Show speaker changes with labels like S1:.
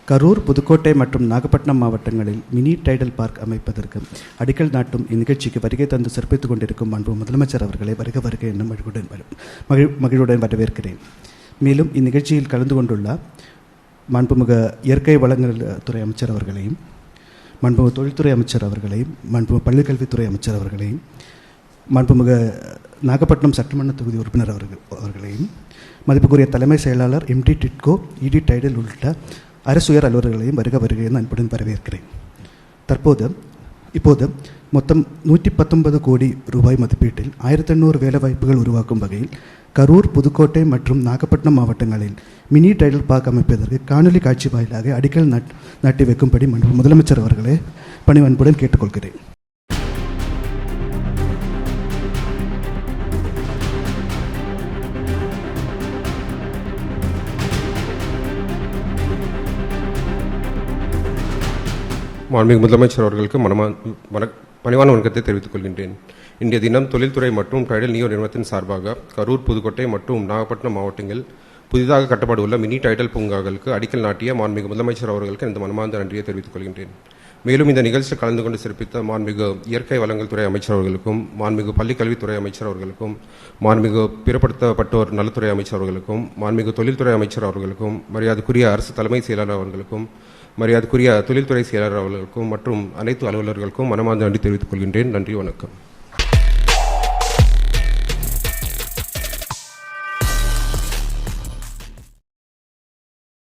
S1: கரூர், புதுக்கோட்டை மற்றும் நாகப்பட்டினம் மாவட்டங்களில் mini tidal park அமைப்பதற்கு அடிக்கல் நாட்டும் இந்நிகழ்ச்சிக்கு வருகை தந்து சிறப்பித்துக் கொண்டிருக்கும் மாண்பு முதலமைச்சர் அவர்களை வருக என்னும் மகிழ்வுடன் வரவேற்கிறேன். மேலும் இந்நிகழ்ச்சியில் கலந்து கொண்டுள்ள மாண்புமிகு இயற்கை வளங்கள் துறை அமைச்சர் அவர்களையும், மாண்புமிகு தொழில்துறை அமைச்சர் அவர்களையும், மாண்புமிகு பள்ளிக்கல்வித்துறை அமைச்சர் அவர்களையும், மாண்புமிகு நாகப்பட்டினம் சட்டமன்ற தொகுதி உறுப்பினர் அவர்களையும், மதிப்புக்குரிய தலைமை செயலாளர் MD டிட்கோ, ED டைடல் உள்ளிட்ட அரசு உயர் அலுவலர்களையும் வருக என அன்புடன் வரவேற்கிறேன். இப்போது மொத்தம் 119 கோடி ரூபாய் மதிப்பீட்டில் 1500 வேலைவாய்ப்புகள் உருவாக்கும் வகையில் கரூர், புதுக்கோட்டை மற்றும் நாகப்பட்டினம் மாவட்டங்களில் மினி டைடல் பார்க் அமைப்பதற்கு காணொலி காட்சி வாயிலாக அடிக்கல் நாட்டி வைக்கும்படி முதலமைச்சர் அவர்களே பணிவன்புடன் கேட்டுக்கொள்கிறேன்.
S2: மாண்புமிகு முதலமைச்சர் அவர்களுக்கு பணிவான வணக்கத்தை தெரிவித்துக் கொள்கின்றேன். இன்றைய தினம் தொழில்துறை மற்றும் டைடல் நியோ நிறுவனத்தின் சார்பாக கரூர், புதுக்கோட்டை மற்றும் நாகப்பட்டினம் மாவட்டங்களில் புதிதாக கட்டப்பட உள்ள மினி டைடல் பூங்காக்களுக்கு அடிக்கல் நாட்டிய மாண்புமிகு முதலமைச்சர் அவர்களுக்கு இந்த மனமார்ந்த நன்றியை தெரிவித்துக் கொள்கின்றேன். மேலும் இந்த நிகழ்ச்சியில் கலந்து கொண்டு சிறப்பித்த மாண்புமிகு இயற்கை வளங்கள் துறை அமைச்சர் அவர்களுக்கும், மாண்புமிகு பள்ளிக்கல்வித்துறை அமைச்சர் அவர்களுக்கும், மாண்புமிகு பிறப்படுத்தப்பட்டோர் நலத்துறை அமைச்சர் அவர்களுக்கும், மாண்புமிகு தொழில்துறை அமைச்சர் அவர்களுக்கும், மரியாதைக்குரிய அரசு தலைமை செயலாளர் அவர்களுக்கும், மரியாதைக்குரிய தொழில்துறை செயலாளர் அவர்களுக்கும் மற்றும் அனைத்து அலுவலர்களுக்கும் மனமார்ந்த நன்றி தெரிவித்துக் கொள்கின்றேன். நன்றி, வணக்கம்.